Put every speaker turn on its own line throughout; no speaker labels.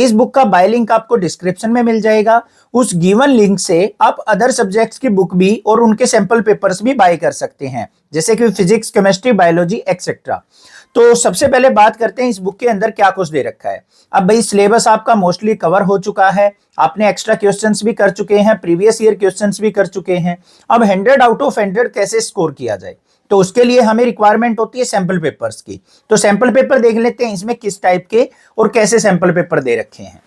इस बुक का bye link आपको डिस्क्रिप्शन में मिल जाएगा। उस गिवन लिंक से आप अदर सब्जेक्ट्स की बुक भी और उनके सैंपल पेपर्स भी बाय कर सकते हैं, जैसे कि फिजिक्स, केमिस्ट्री, बायोलॉजी एक्सेट्रा। तो सबसे पहले बात करते हैं इस बुक के अंदर क्या कुछ दे रखा है। अब भाई सिलेबस आपका मोस्टली कवर हो चुका है, आपने एक्स्ट्रा क्वेश्चंस भी कर चुके हैं, प्रीवियस ईयर क्वेश्चंस भी कर चुके हैं। अब 100 आउट ऑफ 100 कैसे स्कोर किया जाए, तो उसके लिए हमें रिक्वायरमेंट होती है सैंपल पेपर्स की। तो सैंपल पेपर देख लेते हैं इसमें किस टाइप के और कैसे सैंपल पेपर दे रखे हैं।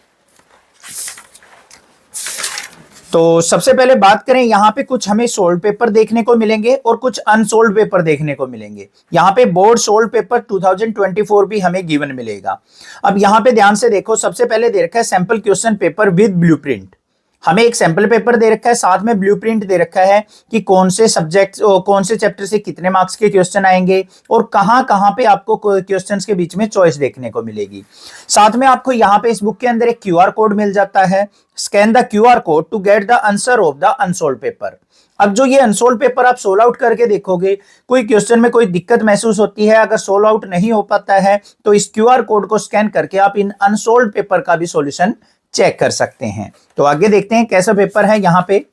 तो सबसे पहले बात करें, यहां पे कुछ हमें सोल्ड पेपर देखने को मिलेंगे और कुछ अनसोल्ड पेपर देखने को मिलेंगे। यहां पे बोर्ड सोल्ड पेपर 2024 भी हमें गिवन मिलेगा। अब यहां पे ध्यान से देखो, सबसे पहले दे रखा है sample question paper with blueprint. हमें एक सैंपल पेपर दे रखा है, साथ में ब्लूप्रिंट दे रखा है कि कौन से सब्जेक्ट, कौन से चैप्टर से कितने मार्क्स के क्वेश्चन आएंगे और कहां कहां पे आपको क्वेश्चंस के बीच में चॉइस देखने को मिलेगी। साथ में आपको यहां पे इस बुक के अंदर एक क्यूआर कोड मिल जाता है। Scan the QR code to get the answer of the unsolved paper. अब जो ये अनसोल्ड पेपर आप सोल्व आउट करके देखोगे, कोई क्वेश्चन में कोई दिक्कत महसूस होती है, अगर सोल्व आउट नहीं हो पाता है तो इस क्यूआर कोड को स्कैन करके आप इन अनसोल्ड पेपर का भी सॉल्यूशन चेक कर सकते हैं। तो आगे देखते हैं कैसा पेपर है। यहां पे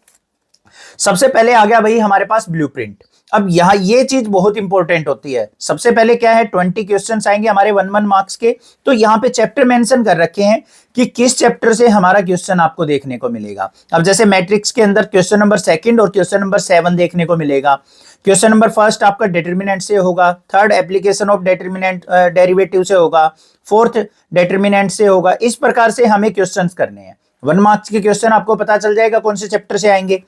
सबसे पहले आ गया भाई हमारे पास ब्लूप्रिंट। अब यहां ये चीज बहुत इंपॉर्टेंट होती है। सबसे पहले क्या है, 20 क्वेश्चंस आएंगे हमारे 1 मार्क्स के। तो यहां पे चैप्टर मेंशन कर रखे हैं कि किस चैप्टर से हमारा क्वेश्चन आपको देखने को मिलेगा। अब जैसे मैट्रिक्स के अंदर क्वेश्चन नंबर 2 और क्वेश्चन नंबर 7 देखने को मिलेगा। क्वेश्चन नंबर 1 आपका डिटरमिनेंट से होगा, 3rd application of determinant derivative से होगा, 4th डिटरमिनेंट से होगा। इस प्रकार से हमें क्वेश्चंस करने हैं। 1 मार्क्स के क्वेश्चन आपको पता चल जाएगा कौन से चैप्टर से आएंगे।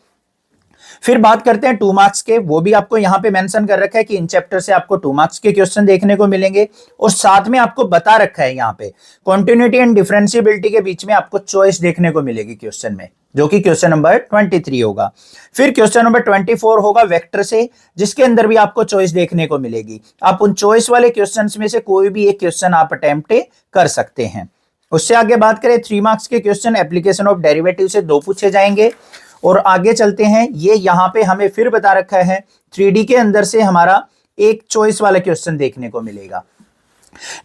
फिर बात करते हैं 2 मार्क्स के, वो भी आपको यहां पे मेंशन कर रखा है कि इन चैप्टर से आपको 2 मार्क्स के क्वेश्चन देखने को मिलेंगे। और साथ में आपको बता रखा है यहां पे कॉन्टिन्यूटी एंड डिफरेंशिएबिलिटी के बीच में आपको चॉइस देखने को मिलेगी क्वेश्चन में, जो कि क्वेश्चन नंबर 23 होगा। फिर क्वेश्चन नंबर 24 होगा वेक्टर से, जिसके अंदर भी आपको चॉइस देखने को मिलेगी। आप उन चॉइस वाले क्वेश्चंस में से कोई भी एक क्वेश्चन आप अटेम्प्ट कर सकते हैं। उससे आगे बात करें 3 मार्क्स के क्वेश्चन एप्लीकेशन ऑफ डेरिवेटिव से 2 पूछे जाएंगे। और आगे चलते हैं, ये यहां पे हमें फिर बता रखा है 3D के अंदर से हमारा एक चॉइस वाला क्वेश्चन देखने को मिलेगा।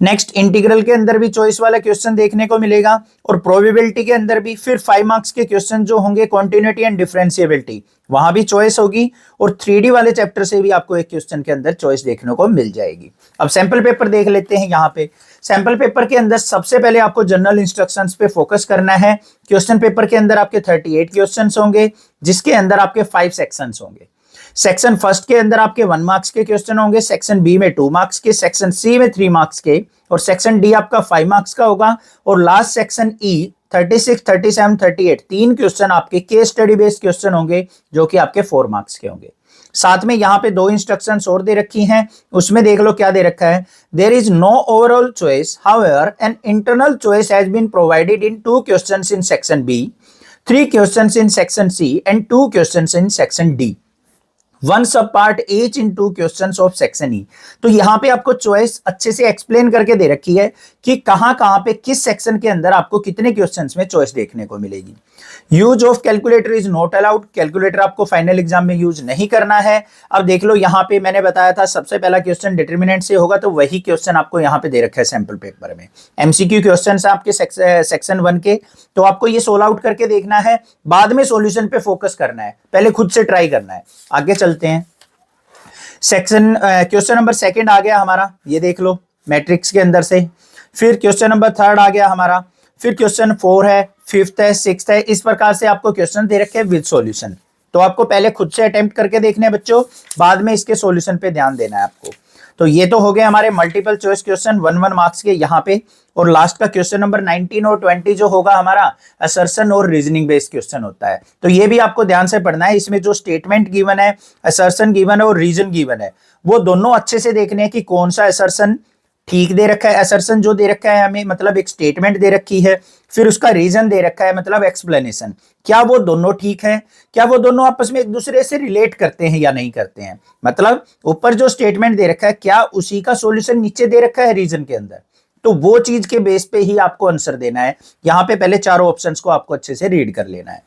नेक्स्ट इंटीग्रल के अंदर भी चॉइस वाला क्वेश्चन देखने को मिलेगा और प्रोबेबिलिटी के अंदर भी। फिर 5 मार्क्स के क्वेश्चन जो होंगे कॉन्टिन्यूटी एंड डिफरेंशिएबिलिटी, वहां भी चॉइस होगी। और 3D वाले चैप्टर से भी आपको एक क्वेश्चन के अंदर चॉइस देखने को मिल जाएगी। अब सैंपल पेपर देख लेते हैं। यहाँ पे सैंपल पेपर के अंदर सबसे पहले आपको जनरल इंस्ट्रक्शंस पे फोकस करना है। क्वेश्चन पेपर के अंदर आपके 38 क्वेश्चंस होंगे, जिसके अंदर आपके 5 सेक्शंस होंगे। सेक्शन फर्स्ट के अंदर आपके 1 मार्क्स के क्वेश्चन होंगे, सेक्शन बी में 2 मार्क्स के, सेक्शन सी में 3 मार्क्स के और सेक्शन डी आपका 5 मार्क्स का होगा। और लास्ट सेक्शन ई 36, 37, 38 3 क्वेश्चन आपके केस स्टडी बेस्ड क्वेश्चन होंगे, जो कि आपके 4 मार्क्स के होंगे। साथ में यहाँ पे 2 इंस्ट्रक्शंस और दे रखी हैं, उसमें देख लो क्या दे रखा है। There is no overall choice, however an internal choice has been provided in 2 questions in section B, 3 questions in section C and 2 questions in section D. 1 sub part each in 2 questions of section E. तो यहां पे आपको choice अच्छे से explain करके दे रखी है कि कहां कहां पे किस सेक्शन के अंदर आपको कितने क्वेश्चंस में चॉइस देखने को मिलेगी। Use of calculator is not allowed, calculator आपको फाइनल एग्जाम में यूज नहीं करना है। अब देख लो यहाँ पे मैंने बताया था सबसे पहला क्वेश्चन डिटरमिनेंट से होगा, तो वही क्वेश्चन आपको यहाँ पे दे रखा है सैंपल पेपर में। एमसीक्यू क्वेश्चन है आपके सेक्शन 1 के, तो आपको ये सोल्व आउट करके देखना है, बाद में सॉल्यूशन पे फोकस करना है, पहले खुद से ट्राई करना है। आगे चलते हैं। सेक्शन क्वेश्चन नंबर 2 आ गया हमारा, ये देख लो मैट्रिक्स के अंदर से। फिर क्वेश्चन नंबर 3 आ गया हमारा। फिर क्वेश्चन 4 है, 5th है, 6th है। इस प्रकार से आपको क्वेश्चन दे रखे हैं विद सॉल्यूशन। तो आपको पहले खुद से अटेम्प्ट करके देखने हैं बच्चों, बाद में इसके सॉल्यूशन पे ध्यान देना है आपको। तो ये तो हो गए हमारे मल्टीपल चॉइस क्वेश्चन 1 मार्क्स के यहाँ पे। और लास्ट का क्वेश्चन नंबर 19 और 20 जो होगा हमारा असर्शन और रीजनिंग बेस्ड क्वेश्चन होता है। तो ये भी आपको ध्यान से पढ़ना है। इसमें जो स्टेटमेंट गिवन है, असर्शन गिवन है और रीजन गिवन है, वो दोनों अच्छे से देखने हैं कि कौन सा असर्शन ठीक दे रखा है। असर्शन जो दे रखा है हमें, मतलब एक स्टेटमेंट दे रखी है, फिर उसका रीजन दे रखा है, मतलब एक्सप्लेनेशन, क्या वो दोनों ठीक है, क्या वो दोनों आपस में एक दूसरे से रिलेट करते हैं या नहीं करते हैं। मतलब ऊपर जो स्टेटमेंट दे रखा है, क्या उसी का सॉल्यूशन नीचे दे रखा है रीजन के अंदर। तो वो चीज के बेस पे ही आपको आंसर देना है। यहां पे पहले चारों ऑप्शंस को आपको अच्छे से रीड कर लेना है।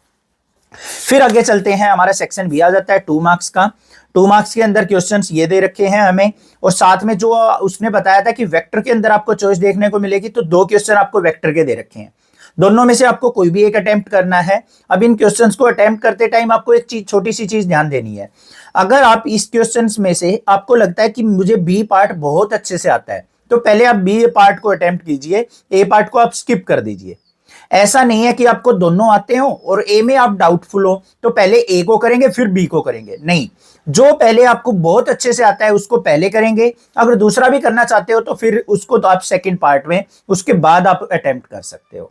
फिर आगे चलते हैं, हमारा सेक्शन बी आ जाता है 2 मार्क्स का। 2 मार्क्स के अंदर क्वेश्चंस ये दे रखे हैं हमें, और साथ में जो उसने बताया था कि वेक्टर के अंदर आपको चॉइस देखने को मिलेगी, तो 2 क्वेश्चन आपको वेक्टर के दे रखे हैं। दोनों में से आपको कोई भी एक अटेम्प्ट करना है। अब इन क्वेश्चंस को अटेम्प्ट करते टाइम आपको एक चीज, छोटी सी चीज ध्यान देनी है। अगर आप इस क्वेश्चंस में से आपको लगता है कि मुझे बी पार्ट बहुत अच्छे से आता है, तो पहले आप बी पार्ट को अटेम्प्ट कीजिए, ए पार्ट को आप स्किप कर दीजिए। ऐसा नहीं है कि आपको दोनों आते हो और ए में आप डाउटफुल हो तो पहले ए को करेंगे फिर बी को करेंगे, नहीं। जो पहले आपको बहुत अच्छे से आता है उसको पहले करेंगे, अगर दूसरा भी करना चाहते हो तो फिर उसको तो आप सेकंड पार्ट में, उसके बाद आप अटेम्प्ट कर सकते हो।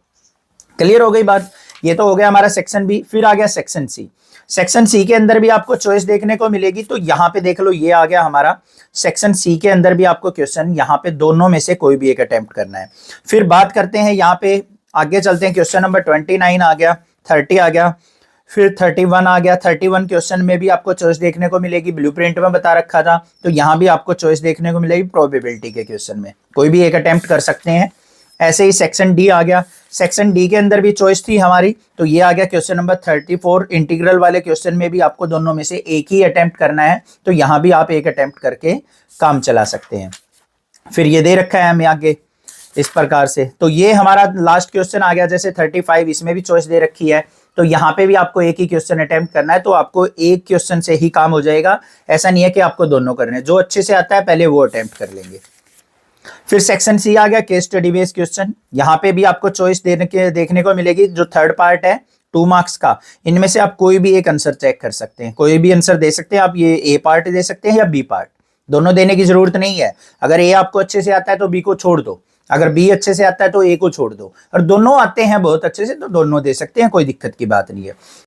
क्लियर हो गई बात? ये तो हो गया हमारा सेक्शन बी। फिर आ गया सेक्शन सी। सेक्शन सी के अंदर भी आपको चॉइस देखने को मिलेगी। तो यहां पे देख लो, ये आ गया हमारा सेक्शन सी के अंदर भी आपको क्वेश्चन, यहां पे दोनों में से कोई भी एक अटेम्प्ट करना है। फिर बात करते हैं, यहां पे आगे चलते हैं, क्वेश्चन नंबर 29 आ गया, 30 आ गया, फिर 31 आ गया। 31 क्वेश्चन में भी आपको चॉइस देखने को मिलेगी, ब्लूप्रिंट में बता रखा था, तो यहां भी आपको चॉइस देखने को मिलेगी। प्रोबेबिलिटी के क्वेश्चन में कोई भी एक अटेम्प्ट कर सकते हैं। ऐसे ही सेक्शन डी आ गया। सेक्शन डी के अंदर भी चॉइस थी हमारी, तो ये आ गया क्वेश्चन नंबर 34। इंटीग्रल वाले क्वेश्चन में भी आपको दोनों में से एक ही अटेम्प्ट करना है, तो यहां भी आप एक अटेम्प्ट करके काम चला सकते हैं। फिर ये दे रखा है हमें आगे इस प्रकार से। तो ये हमारा लास्ट क्वेश्चन आ गया, जैसे 35, इसमें भी चॉइस दे रखी है, तो यहाँ पे भी आपको एक ही क्वेश्चन अटेम्प्ट करना है, तो आपको एक क्वेश्चन से ही काम हो जाएगा। ऐसा नहीं है कि आपको दोनों करने हैं, जो अच्छे से आता है पहले वो अटेम्प्ट कर लेंगे। फिर सेक्शन सी आ गया, केस स्टडी बेस्ड क्वेश्चन। यहाँ पे भी आपको चॉइस देखने को मिलेगी, जो थर्ड पार्ट है 2 मार्क्स का, इनमें से आप कोई भी एक आंसर चेक कर सकते हैं, कोई भी आंसर दे सकते हैं आप। ये ए पार्ट दे सकते हैं या बी पार्ट, दोनों देने की जरूरत नहीं है। अगर ए आपको अच्छे से आता है तो बी को छोड़ दो, अगर बी अच्छे से आता है तो ए को छोड़ दो, और दोनों आते हैं बहुत अच्छे से तो दोनों दे सकते हैं, कोई दिक्कत की बात नहीं है।